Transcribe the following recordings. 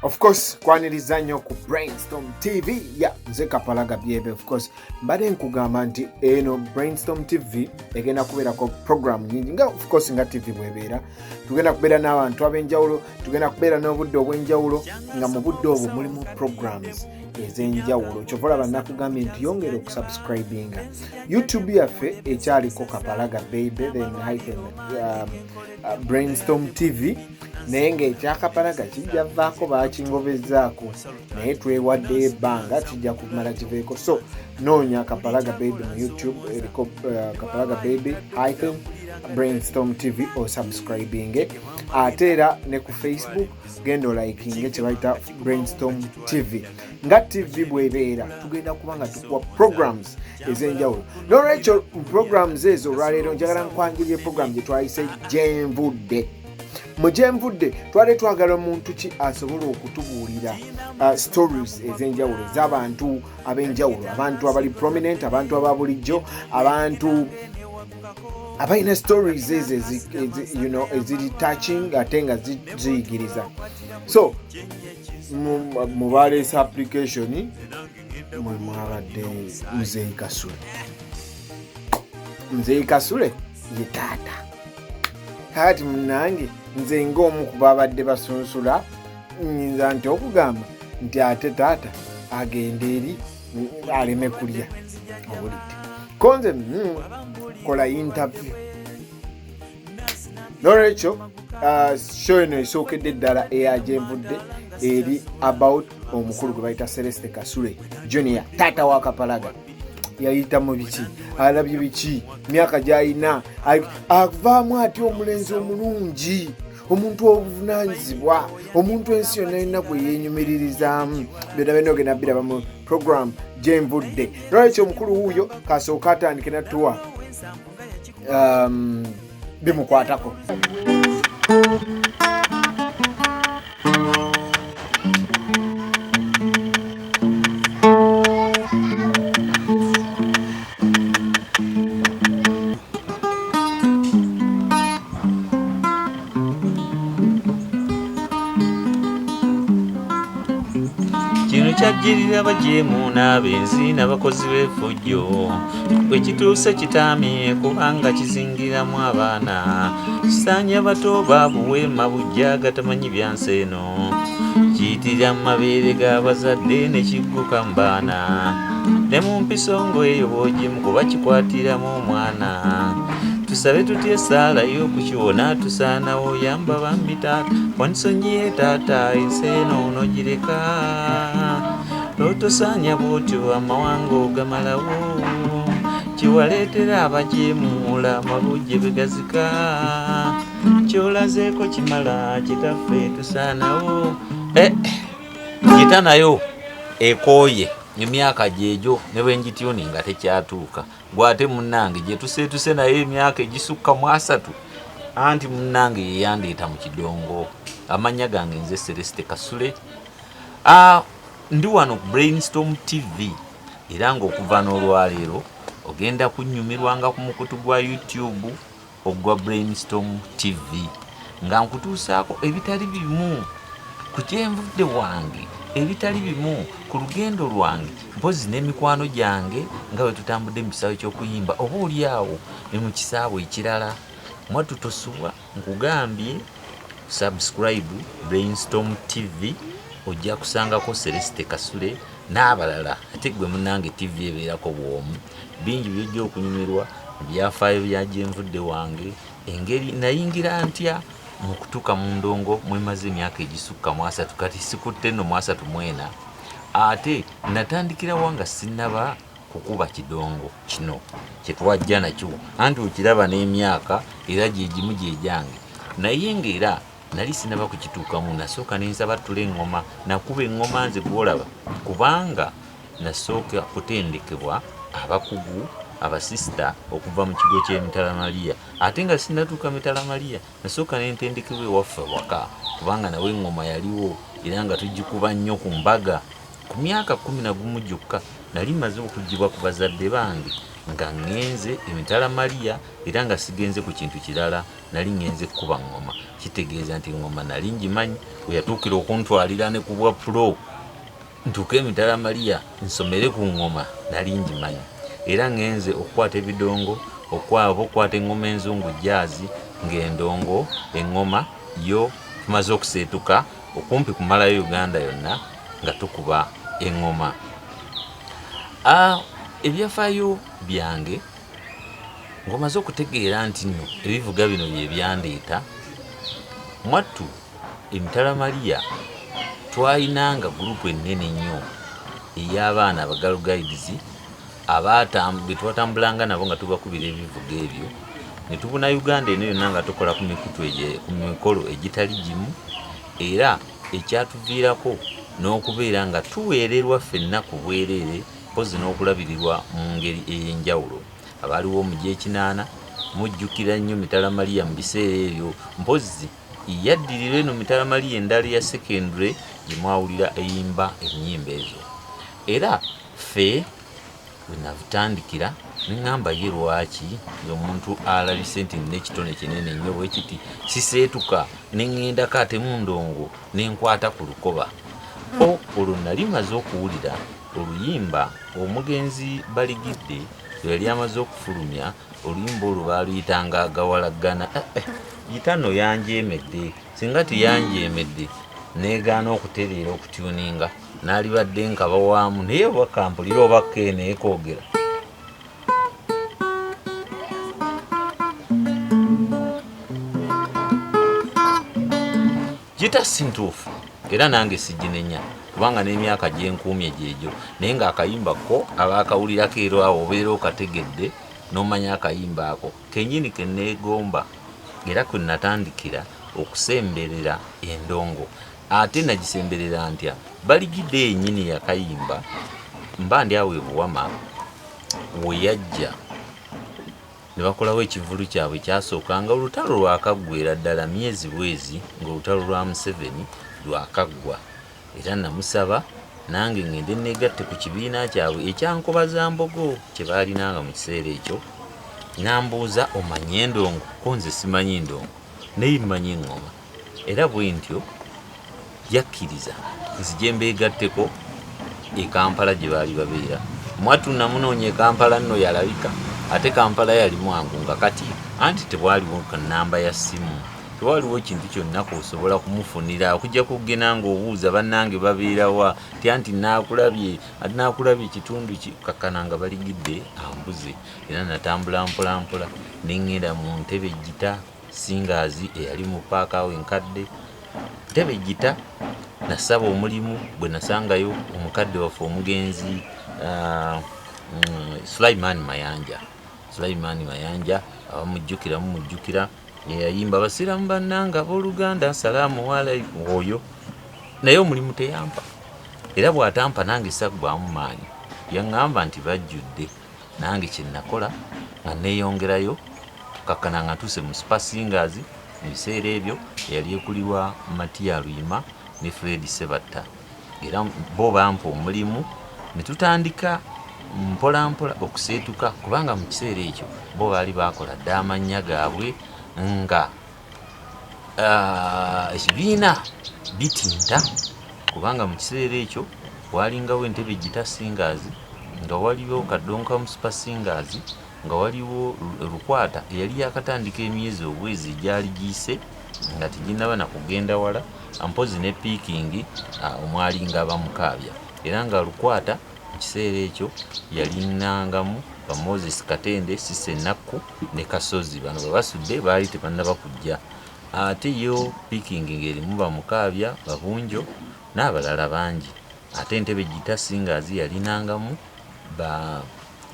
Of course, kwaniriza nnyo ku Brainstorm TV ya nze Kapalaga Byebe. Of course, mbadde nkugamba nti eno Brainstorm TV egenda kubeerako program nyingi nga of course nga TV bwebeera. Tugenda kubeera n'abantu ab'enjawulo, tugenda kubeera n'obudde obw'enjawulo, nga mu budde obwo mulimu programs ez'enjawulo. Kyova olaba nakugambye nti yongera okusubscribinga. YouTube yaffe ekyaliko Kapalaga Byebe, then Brainstorm TV. Naye ng'ekyakapalaga kijja vaako baakingobezaako naye twewadde ebbanga kijja kumala kiveeko. So noonya Kapalaga Byebe mu YouTube eriko Kapalaga Byebe Brainstorm TV o subscribing. Ate era ne ku Facebook genda olikinge kye bayita Brainstorm TV. Nga TV bwebeera tugenda kuba nga tukuwa programs ez'enjawulo. N'olwekyo programs ezo olwaleero njagala nkwangirire program gye twayise Gyenvudde. Mu Gyenvudde twali twagala omuntu ki asobola okutubuulira stories ez'enjawulo ez'abantu ab'enjawulo, abantu abali prominent, abantu aba bulijjo, abantu abalina stories ezo eziri touching ate nga ziyigiriza. So mu baleesa application mwe mwabadde Muzeeyi Kasule. Muzeeyi Kasule ye taata. Kati munange nze ng'omu ku babadde basunsula nyinza nti okugamba nti ate taata agenda eri aleme kulya obulidde konze kola interview. N'olwekyo show eno esookedde ddala eya Gyenvudde eri about omukulu gwe bayita Celeste Kasule Junior, taata wa Kapalaga. Yayita mu biki, alabye biki, myaka gy'ayina, avaamu ati omulenzi omulungi, omuntu obuvunaanyizibwa, omuntu ensi yonna yonna gwe yeenyumiririzaamu. Byonna byonna ogenda biraba mu program Gyenvudde. N'olwekyo omukulu wuuyo kasooka atandike natuwa bimukwatako. Kino kyajjirira abajeemu n'abenzi n'abakozi b'effujjo bwe kituuse kitamye kubanga kizingiramu abaana, kisaanya bato baabuweema bujja gatamanyi byansi eno, kiyitirira mu mabeere g'abazadde ne kigguka mu baana, ne mu mpisongo eyo bw'ogimu kuba kikwatiramu omwana. Tusabe tutya essaala y'okukiwona, tusaanawo oyamba bambi taata, wanisonyiye taata ensi eno onogireka, lwotosaanya bw'otyo amawanga ogamalawo, kiwaleetera abajeemuula amabujje begazika, kyolazeeko kimala kitaffe tusaanawo. Gita nayo ekooye emyaka gyegyo ne bwe ngityoninga tekyatuuka. Gwate munnange gye tuseetuse naye emyaka egisukka mu 3 anti munnange ye yandeeta mu kidongo. Amannya gange nze Celeste Kasule. Ndi wano ku Brainstorm TV era ng'okuva n'olwaleero ogenda kunnyumirwanga ku mukutu gwa YouTube ogwa Brainstorm TV nga nkutuusaako ebitali bimu ku Gyenvudde wange, ebitali bimu ku lugendo lwange, mpozi n'emikwano gyange nga bwe tutambudde mu kisaawe ky'okuyimba oba oli awo ne mu kisaawe ekirala. Mwattu tosubwa nkugambye subscribe Brainstorm TV ojja kusangako Celeste Kasule n'abalala. Ate gwe munnange TV ebeerako bwomu, bingi byojja okunyumirwa, byafaayo bya Gyenvudde wange, engeri nayingira ntya mu kutuuka mu ndongo mwemaze emyaka egisukka mu 3 kati sikutte nno mu 34. Ate natandikirawo nga sinnaba kukuba kidongo kino kye twajja nakyo, anti okiraba n'emyaka era gye gimu gye gyange, naye ng'era nali sinaba kukituukamu. Nasooka nensaba tule eŋŋoma, nakuba eŋŋoma nze gw'olaba kubanga nasooka kutendekebwa abakugu abasista okuva mu kigo ky'Emitala Maria. Ate nga sinatuuka Mitala Maria nasooka nentendekebwa ewaffe waka kubanga nawe eŋŋoma yaliwo era nga tugikuba nnyo ku mbaga. Ku myaka 11 gyokka nali maze okugibwa ku bazadde bange nga ngenze emitala Maria era nga sigenze ku kintu kirala nali ngenze kuba ngoma kitegeeza nti ngoma nali ngimanyi oyatuukira okuntwalira ne kubwa pro ntuuke emitala Maria nsomere ku ngoma nali ngimanyi era ngenze okukwata ebidongo okukwata engoma enzungu jazz ng'endongo engoma yo tumaze okuseetuka okumpi kumalayo Uganda yonna nga tukuba engoma. Ebyafaayo byange ng'omaze okutegeera nti nno ebivuga bino bye byandeeta mwattu emitala Maria twayinanga gurupu ennene nnyo ey'abaana abagalo guides be twatambulanga nabo nga tubakubira ebivuga ebyo ne tubuna Uganda eno yonna nga tukola ku mikolo egitali gimu era ekyatuviirako n'okubeera nga tuweererwa ffenna ku bwereere mpozi n'okulabirirwa mu ngeri ey'enjawulo. Abaaliwo mu gy'ekinaana mujjukira nnyo mitala Maria mu biseera ebyo mpozi yaddirira eno mitala Maria endala ya secondary gye mwawulira eyimba ennyimba ezo era ffe bwe nabutandikira neŋŋamba ye lwaki omuntu alabise nti n'ekitone kinene nnyo bwe kiti siseetuka neŋŋendako ate mu ndongo n'enkwata ku lukoba. Olwo nali maze okuwulira oluyimba omugenzi Baligidde lwe yali amaze okufulumya oluyimba olwo baaluyitanga agawalagana. Gitano yanjeemedde singa tiyanjeemedde neegaana okutereera okutuninga n'alibadde nkaba waamu naye oba kampulira oba keene ekoogera. Gita sintuufu era nange siginenya kubanga n'emyaka gyenkuumye gyegyo naye ng'akayimba ko abaakawulirako era awo obeera okategedde n'omanya akayimba ako kennyini ke neegomba era kwe natandikira okusemberera endongo. Ate nagisemberera ntya Baligidde yennyini yakayimba mba ndi awo e Buwama we yajja ne bakolawo ekivulu kyabwe kyasooka nga olutalo lwakaggwera ddala myezi bwezi ng'olutalo lwa Museveni lwakaggwa era namusaba nange ngende neegatte ku kibiina kyabwe ekyankobazambogo kye baalinanga mu kiseera ekyo. Nambuuza omanye endongo ko nze simanyi ndongo naye mmanyi engoma era bwe ntyo yakkiriza nzije mbeegatteko e Kampala gye baali babeera. Mwattu namunoonya e Kampala nno yalabika ate Kampala yali mwangu nga kati anti tewaliwo namba ya ssimu tewaliwo kintu kyonna kosobola kumufunira okujja kugenda ng'obuuza bannange babeerawa ti anti naakulabye ati naakulabye ekitundu kakkananga Baligidde ambuze era natambula mpola mpola neŋŋenda mu ntebe gita Singers eyali mu paaka awo enkadde ntebe gita nasaba omulimu bwe nasangayo omukadde waffe omugenzi Sulaiman Mayanja abamujjukira mumujjukira yayimba basiramu bannanga abooluganda salaamu alaikum oyo naye omulimu teyampa era bw'atampa nange saggwamu maanyi yaŋŋamba nti bajjudde nange kye nakola nga neeyongerayo kakkana nga ntuuse mu Super Singers mu biseera ebyo eyali ekulirwa Matiya Luyima ne Fred Sebatta era bo bampa omulimu ne tutandika mpola mpola okuseetuka kubanga mu kiseera ekyo bo baali bakola dde amannya gaabwe nga ekibiina bitinta kubanga mu kiseera ekyo walingawo entebe gita Singers nga waliwo kadonka mu Super Singers nga waliwo Lukwata eyali yakatandika emyezi obwezi gyali giyise nga teginnaba na kugenda wala ampozi ne Peking omwalinga abamukaabya era nga Lukwata mu kiseera ekyo yalinangamu ba Moses Katende Sise Nakku ne Kasozi bano babasudde baali tebannaba kujja ate yo Peking ng'erimu bamukaabya Babunjo n'abalala bangi ate entebe gita Singers yalinangamu ba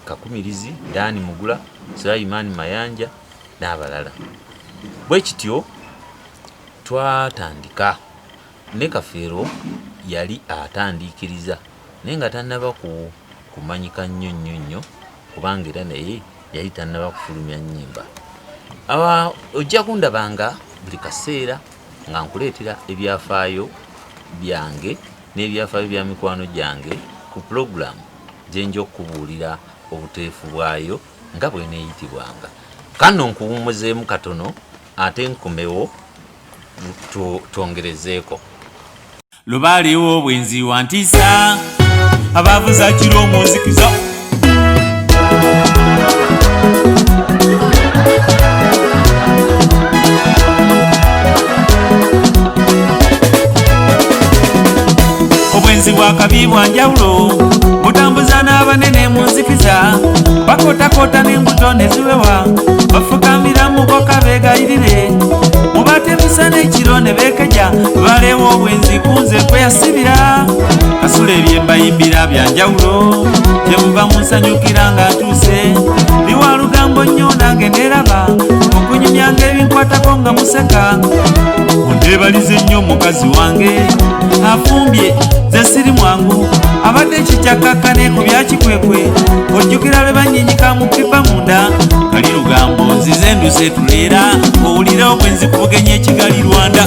Kakumirizi Dani Mugula Sulaiman Mayanja n'abalala. Bwe kityo twatandika ne Kafeero yali atandikiriza naye nga tannaba kumanyika nnyo kubanga era naye yali tannaba kufulumya nnyimba. Ojja kundabanga buli kaseera nga nkuleetera ebyafaayo byange n'ebyafaayo bya mikwano gyange ku pulogulaamu gye nja okubuulira obuteefu bwayo nga bwe neeyitibwanga. Kano nkuwummuzeemu katono ate nkomewo twongerezeeko. Lubaaliwo obwenzi wantiisa abavuza kiro omunzikiza obwenzi bwakabi bwa njawulo butambuza n'abanene mu nzikiza bakotakota n'embuto ne ziwewa bafukamira mu koka beegayirire mubatemisa n'ekiro ne beekeja baleewo obwenzi kunze kweyasibira kasula ebyembayimbira bya njawulo kyebuva mu nsanyukira ng'atuuse liwa lugambo nnyo nange neeraba okunyumyanga ebinkwatako nga museka ondeebalize nnyo mukazi wange afumbye ze siri mwangu abadde ekikyakakkane ku byakikwekwe ojjukira lwe banyinyika mu pipa munda kali lugambo nzize nduse tuleera owulire obwenzi kubugenya ekigali Rwanda.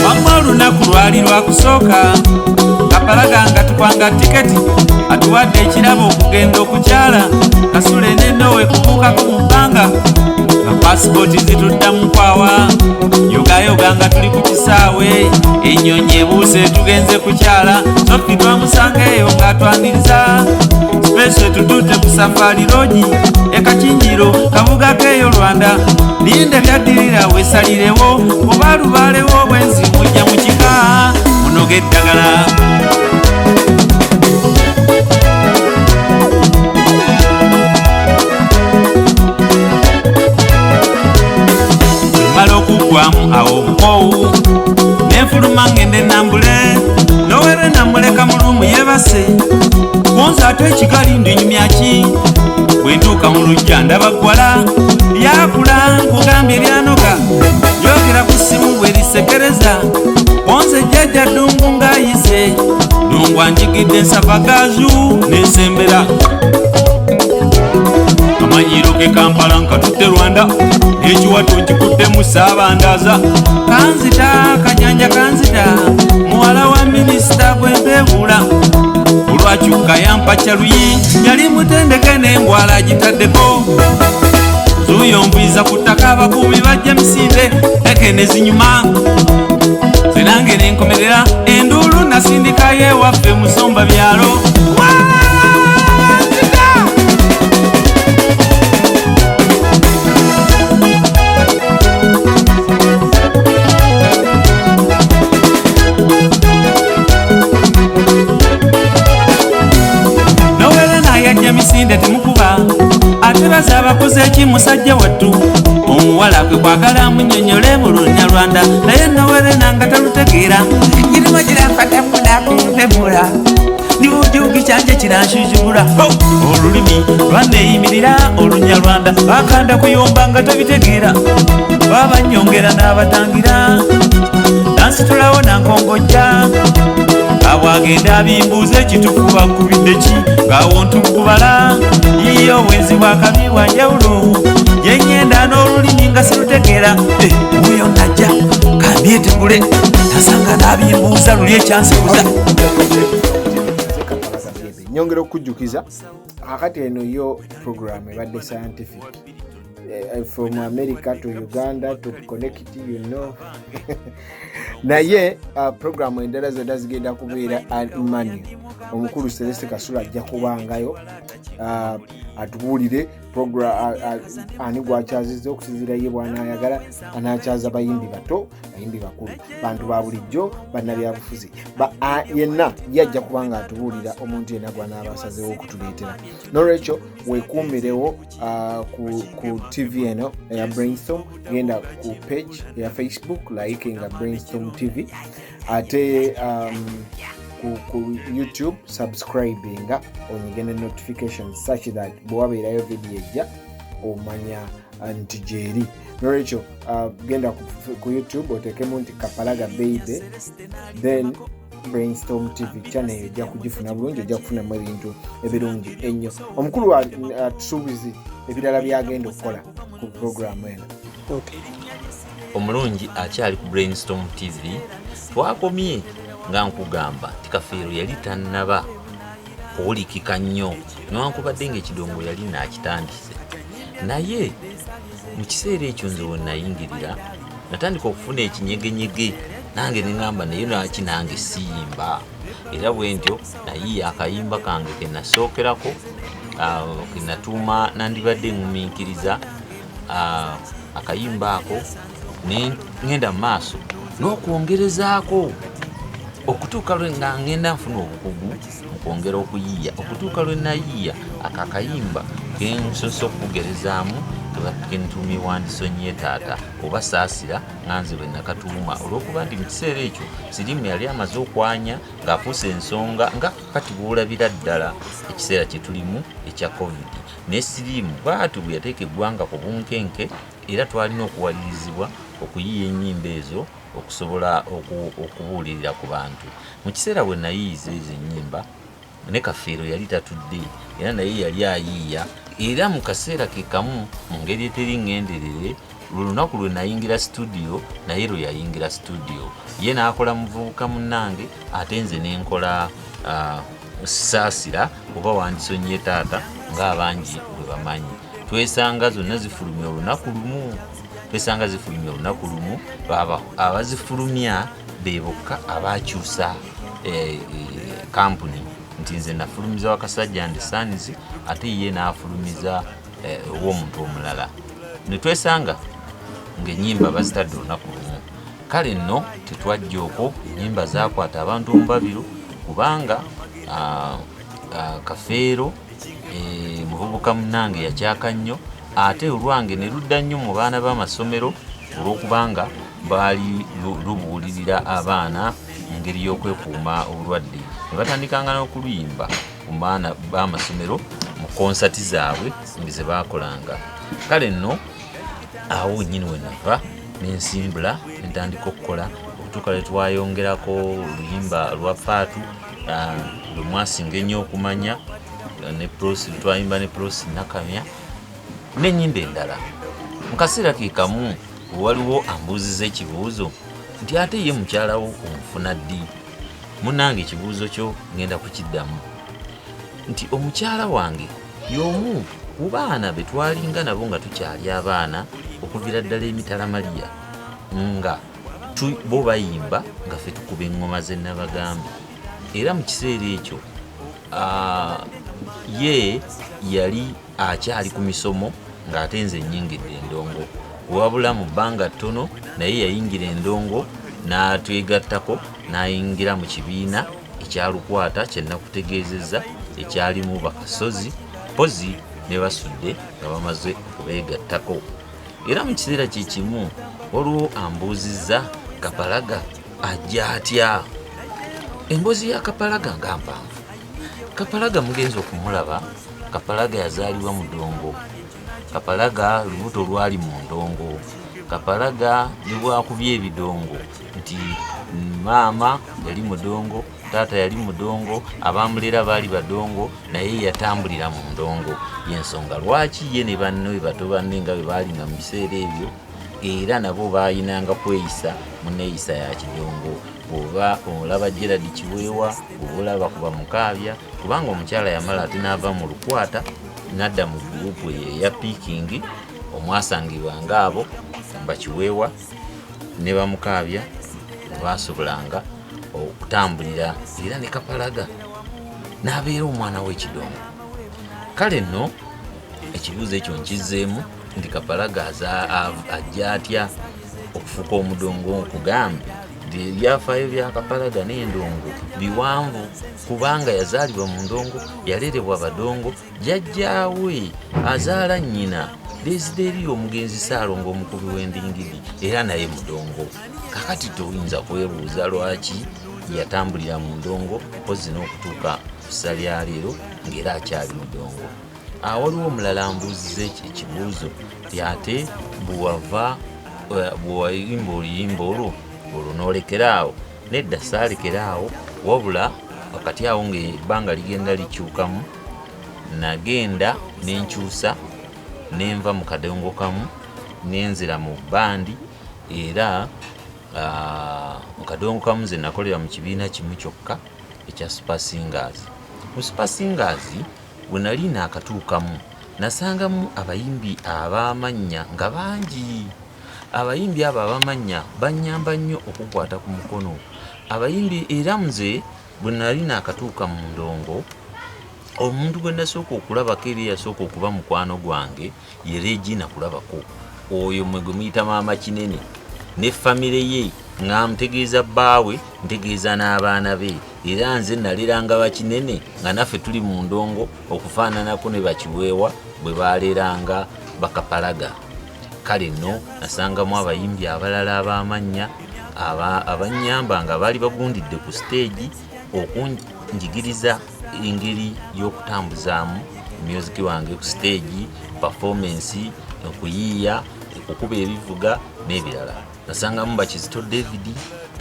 Wamma olunaku lwali lwakusooka Kapalaga nga tukwanga tiketi atuwadde ekirabo okugenda okukyala kasule nenowe kubuukako mu bbanga nga pasipoti zitudda mu nkwawa yogayoga nga tuli ku kisaawe ennyonyi ebuuse tugenze kukyala sofi twamusanga eyo ng'atwaniriza sipeso etututte ku Safari Lodge ekakinjiro kabuga keeyo Rwanda linde byaddirira weesalirewo oba lubaalewo obwenzi mujja mu kika munoga eddagala. Mala okugwamu awo obukoowu nenfuluma ngende nambule nowere namuleka mulumu yebase kunza ate ekigali ndinyumyaki bwentuuka mu lujja ndaba gwala lyakula nkugambye lyanoga lyogera ku ssimu bwe lisekereza bonze jjajja ddungu ng'ayise ddungu anjigidde ensavagaju n'ensembera amanyiro ke Kampala nkatutte Rwanda n'ekiwato nkikutte mu Ssaabandaaza kanzita kanyanja kanzita muwala wa minisita bwembeebula olwakyuka yampa kyaluyi yali mutendeke n'embwala agitaddeko zuuyo nviiza ku ttaka abakuumi bajja misinde ekene zinyuma zenange nenkomerera enduulu nasindika yeewaffe musomba byalo misinde temukuba ate baza abakoze eki musajja wattu omuwala kwe kwagala munnyonnyole mu Lunyarwanda naye nowere nanga talutegeera kirimo kiramfata munakuntemula nibujugi kyanje kiranshujubula olulimi lwanneeyimirira Olunyarwanda bakanda kuyomba nga tabitegeera babanyongera n'abatangira nansitulawo nankongojja abwagenda abimbuuza ekitufu bakubidde ki ng'awo ntugubala yiyo obwenzi bwakabi bwa njawulo yenyenda n'olulimi nga sirutegeera wuyo najja kambyetegule nasanga n'abimbuuza luli ekyansikuza. Nyongera okujjukiza akati eno yo program ebadde scientific from America to Uganda to connect naye program endala zonna zigenda kubeera money. Omukulu Celeste Kasula ajja kubangayo atubuulire program ani gwakyaziza okusinziira ye bw'anaayagala anaakyaza bayimbi bato bayimbi bakulu bantu ba bulijjo bannabyabufuzi yenna yajja kubanga atubuulira omuntu yenna gw'anaabasazeewo okutuleetera. Nolwekyo weekuumirewo ku TV eno eya Brainstorm, genda ku page ya Facebook like nga Brainstorm TV ate ku YouTube subscribinga onyigene notifications such that bwabeerayo video ejja omanya nti gyeri. Nolwekyo genda ku YouTube oteekemu nti Kapalaga Baby then Brainstorm TV channel eyo ojja kugifuna bulungi, ojja kufunamu ebintu ebirungi ennyo. Omukulu atusuubizi ebirala byagenda okukola ku programu eno. Okay. omulungi akyali ku Brainstorm TV twakomye nga nkugamba tikafeero yali tannaba kuwulikika nnyo newankubadde ng'ekidongo yali naakitandise naye mu kiseera ekyo nze we nayingirira natandika okufuna ekinyegenyege nange neŋŋamba naye lwaki nange siyimba era bwe ntyo nayiya akayimba kange ke nasookerako ke natuuma nandibadde ngumiikiriza akayimba ako ne ngenda mu maaso n'okwongerezaako okutuuka lwe nga ngenda nfuna obukugu mu kwongera okuyiiya okutuuka lwe nayiiya akakayimba kensosa okugerezaamu kentuumye Wandisonyiye taata oba Saasira nganze lwe nakatuuma olw'okuba nti mu kiseera ekyo siriimu yali amaze okwanya ng'afuuse ensonga nga kati bw'olabira ddala ekiseera kye tulimu ekya covid ne siriimu bw'ati bwe yateeka eggwanga ku bunkenke era twalina okuwalirizibwa okuyiiya ennyimba ezo okusobola okubuulirira ku bantu mu kiseera bwe nayiiza ezo ennyimba ne Kafeero yali tatudde era naye yali ayiiya era mu kaseera ke kamu mu ngeri eteri ŋŋenderere lwe lunaku lwe nayingira studio naye lwe yayingira studio ye n'akola muvubuka munnange ate nze n'enkola Saasira oba Wandisonyiye taata ng'abangi bwe bamanyi twesanga zonna zifulumya olunaku lumu abazifulumya be bokka abakyusa kampuni nti nze nafulumiza Wakasajja and Sons ate ye n'afulumiza w'omuntu omulala ne twesanga ng'ennyimba bazitadde olunaku lumu kale nno tetwajja okwo ennyimba zaakwata abantu omubabiro kubanga Kafeero muvubuka munnange yakyaka nnyo ate olwange ne ludda nnyo mu baana b'amasomero olw'okubanga baali lubuulirira abaana mu ngeri y'okwekuuma obulwadde ne batandikanga n'okuluyimba ku baana b'amasomero mu konsati zaabwe ze baakolanga kale nno awo nnyini we nava n'ensimbula netandika okukola okutuuka lwe twayongerako oluyimba lwa Faatu lwe mwasinga ennyo okumanya ne Prosi twayimba ne Prosi Nakamya n'ennyimba endala mu kaseera ke kamu waliwo ambuuziza ekibuuzo nti ate ye mukyalawo omufuna ddi munnange ekibuuzo kyo ngenda kukiddamu nti omukyala wange y'omu ku baana be twalinga nabo nga tukyali abaana okuviira ddala emitalamaliya nga bo bayimba nga ffe tukuba eŋŋoma ze nabagambe era mu kiseera ekyo ye yali akyali ku misomo ng'ate nze nnyingidde endongo wabula mu bbanga ttono naye yayingira endongo n'atwegattako n'ayingira mu kibiina ekyalukwata kye nakutegeezezza ekyalimu bakasozi pozi ne basudde nga bamaze okubeegattako era mu kiseera kye kimu waliwo ambuuzizza Kapalaga ajja atya emboozi ya Kapalaga nga mpanvu Kapalaga mugenzi okumulaba Kapalaga yazaalibwa mu ddongo Kapalaga lubuto lwali mu ndongo Kapalaga ne bwakubye ebidongo nti maama yali mudongo taata yali mudongo abamulera baali badongo naye yatambulira mu ndongo yensonga lwaki ye ne banne bato banne nga bwe baalinga mu biseera ebyo era nabo baayinanga kweyisa mu neeyisa ya kidongo oba olaba Gerard Kiweewa oba olaba kuba Mukaabya kubanga omukyala yamala ate n'ava mu lukwata n'adda mu gurupu eya piikingi omwasangibwanga abo Bakiweewa ne Bamukaabya baasobolanga okutambulira era ne Kapalaga n'abeera omwana w'ekidongo kale nno ekibuuzo ekyo nkizzeemu nti Kapalaga ajja atya okufuuka omudongo okugambe ebyafaayo bya Kapalaga n'endongo biwanvu kubanga yazaalibwa mu ndongo yalerebwa badongo jjajjaawe azaala nnyina Desideri omugenzi Ssaalongo omukubi w'endingidi era naye mudongo kakati toyinza kwebuuza lwaki yatambulira mu ndongo pozi n'okutuuka ssa lya leero ng'era akyali mudongo waliwo omulala ambuuziza ekibuuzo ti ate bwewayimba oluyimba olwo n'olekeraawo nedda saalekeraawo wabula wakati awo ng'ebbanga ligenda likyukamu nagenda n'enkyusa nenva mu kadongo kamu nenzira mu bbandi era mu kadongo kamu ze nakolera mu kibiina kimu kyokka ekya Super Singers. Mu Super Singers bwe nali naakatuukamu nasangamu abayimbi ab'amannya nga bangi. Abayimbi abo ab'amannya bannyamba nnyo okukwata ku mukono. Abayimbi era nze bwe nali naakatuuka mu ndongo, omuntu gwe nasooka okulabako era yasooka okuba mukwano gwange ye Regina kulabako. Oyo mwe gwe muyita maama Kinene ne famire ye, nga mutegeeza bbaawe ntegeeza n'abaana be, era nze naleranga Bakinene nga naffe tuli mu ndongo okufaananako ne Bakiweewa bwe baleranga Bakapalaga. Kale nno nasangamu abayimbi abalala ab'amannya abannyamba nga baali bagundidde ku stage okunjigiriza engeri y'okutambuzaamu music wange ku stage, performance, okuyiiya, okukuba ebivuga n'ebirala. Nasangamu Bakizito David,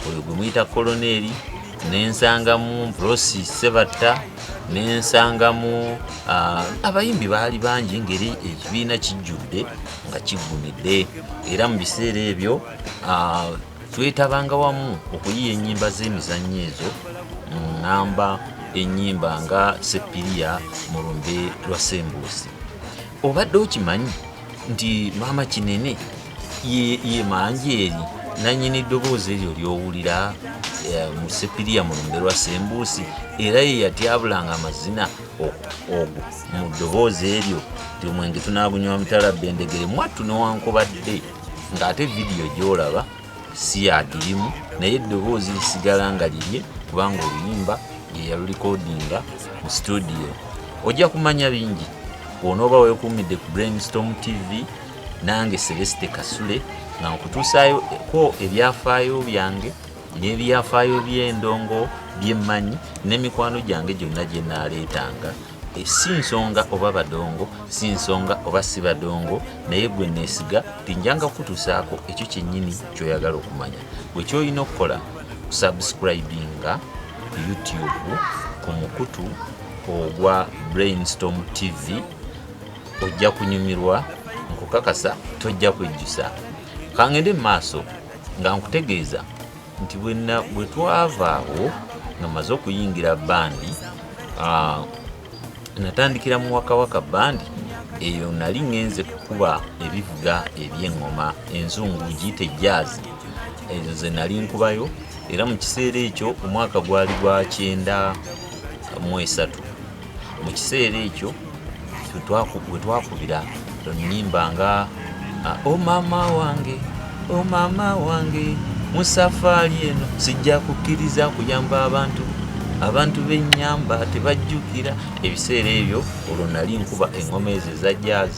oyo gwe muyita Koloneri, nensangamu Brosi Sebatta, nensangamu abayimbi baali bangi ngeri ekibiina kijjudde nga kigumidde. Era mu biseera ebyo twetabanga wamu okuyiiya ennyimba z'emizannyo ezo. Ngamba ennyimba nga Sepiria mu lumbe lwa Sembuusi. Obadde okimanyi nti maama Kinene ye Manjeeri nannyini eddoboozi eryo ly'owulira mu Sepiria mu lumbe lwa Sembuusi, era ye yatyabulanga amazina ogwo mu ddoboozi eryo ti omwenge tunaagunywa mitala Bendegere mwattu newankubadde ng'ate vidiyo gy'olaba si yagirimu, naye eddoboozi lisigala nga lirye kubanga oluyimba ye yalulikodinga mu studio. Ojja kumanya bingi bw'onooba weekuumidde ku Brainstorm TV nange Celeste Kasule nga nkutuusaako ebyafaayo byange n'ebyafaayo by'endongo byemmanyi n'emikwano gyange gyonna gye naaleetanga. Si nsonga oba badongo, si nsonga oba si badongo, naye gwe neesiga tinjanga kutuusaako ekyo kyennyini ky'oyagala okumanya. Bwe ky'olina okukola subscribinga YouTube ku mukutu ogwa Brainstorm TV, ojja kunyumirwa, nkukakasa tojja kwejjusa. Kangende mu maaso nga nkutegeeza nti bwe twava awo nga maze okuyingira bandi, natandikira mu Wakawaka bandi. Eyo nali ngenze kukuba ebivuga eby'eŋŋoma enzungu giyite jazz, ezo ze nali nkubayo. Era mu kiseera ekyo omwaka gwali gwa 93. Mu kiseera ekyo bwe twakubira ennyimba nga o maama wange, o maama wange, mu safaali eno sijja kukkiriza kuyamba abantu b'ennyamba tebajjukira. Ebiseera ebyo olwo nali nkuba eŋŋoma ezo eza jazz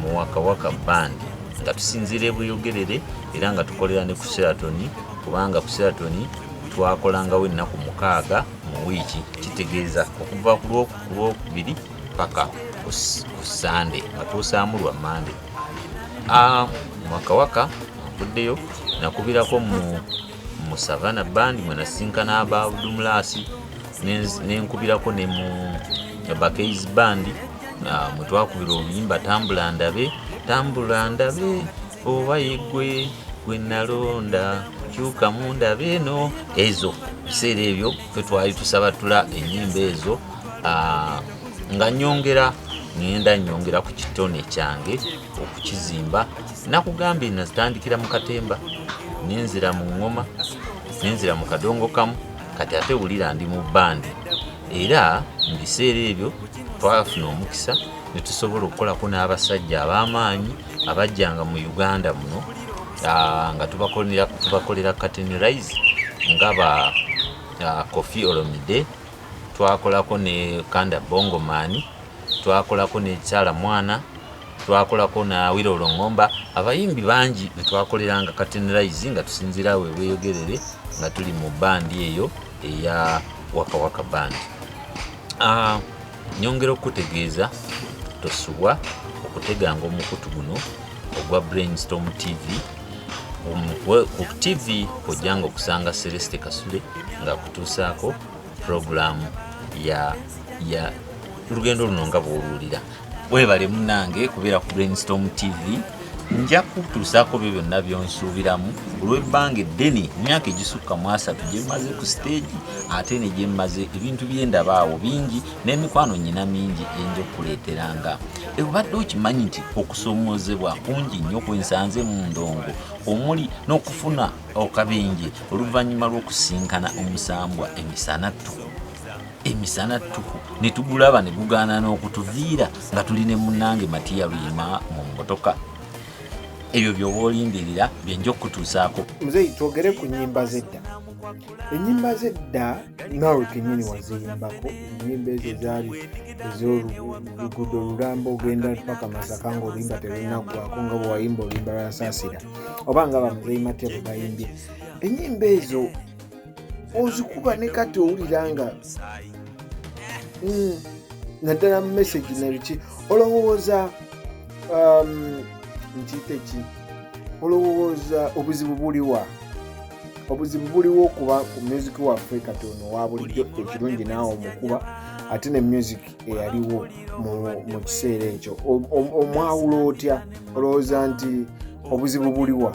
mu Wakawaka bandi nga tusinziira Buyogerere era nga tukolera ne ku Sheraton, kubanga ku Sheraton twakolangawo ennaku 6 mu wiiki, kitegeeza okuva ku Lwokubiri paka ku Sande nga tuusaamu lwa Mande. Mu Wakawaka nvuddeyo nakubirako mu Savannah band mwe nasinkana aba Abdumulasi, nenkubirako ne mu Bakeys band mwe twakubira oluyimba tambula ndabe oba yeggwe gwe nalonda kyuka mu ndabe eno. Ezo biseera ebyo fe twali tusabatula ennyimba ezo nga nyongera ku kitone kyange okukizimba. Nakugambye nazitandikira mu Katemba, nenzira mu Ngoma, nenzira mu Kadongo kamu, kati ate wulira ndi mu bandi. Era mu biseera ebyo twafuna omukisa ne tusobola okukolako n'abasajja ab'amaanyi abajjanga mu Uganda muno nga tubakolera Curtain Rise nga ba Kofi Olomide, twakolako ne Kanda Bongo Man, twakolako ne Chala Mwana, twakolako na Wiro Longomba. Abayimbi bangi netwakoleranga Curtain Rise nga tusinzira we Buyogerere nga tuli mu bandi eyo eya Wakawaka bandi. Nyongera okutegeeza tosubwa okuteganga omukutu guno ogwa Brainstorm TV. Ku TV ojjanga okusanga Celeste Kasule nga kutuusaako program ya lugendo luno nga bw'oluwulira. Webale munnange kubeera ku Brainstorm TV nja kutuusaako byo byonna byonsuubiramu olw'ebbanga eddene emyaka egisukka mu 3 gye mmaze ku stage ate ne gye mmaze ebintu byendabaawo bingi n'emikwano nyina mingi enja okuleeteranga. Obadde okimanyi nti okusoomoozebwa kungi nnyo kwensanze mu ndongo omuli n'okufuna okabenje oluvannyuma lw'okusinkana omusambwa emisana ttuku ne tugulaba ne gugaana n'okutuviira nga tuli ne munnange Matiya Luyima mu mmotoka. Ebyo by'oba olindirira byenja okutuusaako. Muzeeyi, twogere ku nnyimba z'edda. Ennyimba z'edda naawe kennyini waziyimbako. Ennyimba ezo zaali ez'oluguudo olulamba ogenda paka Masaka ng'olimba terunaggwako nga bwe wayimba olimba lwasaasira oba nga bamuzeeyi Matiya bwe bayimbye. Ennyimba ezo ozikuba ne kati owulira nga naddala mu message nebiki olowooza nkiyite ki, olowooza obuzibu buliwa okuba ku music waffe kati ono wa bulijjo ekirungi naawe omukuba ate ne music eyaliwo mu kiseera ekyo omwawulo otya olowooza nti obuzibu buliwa?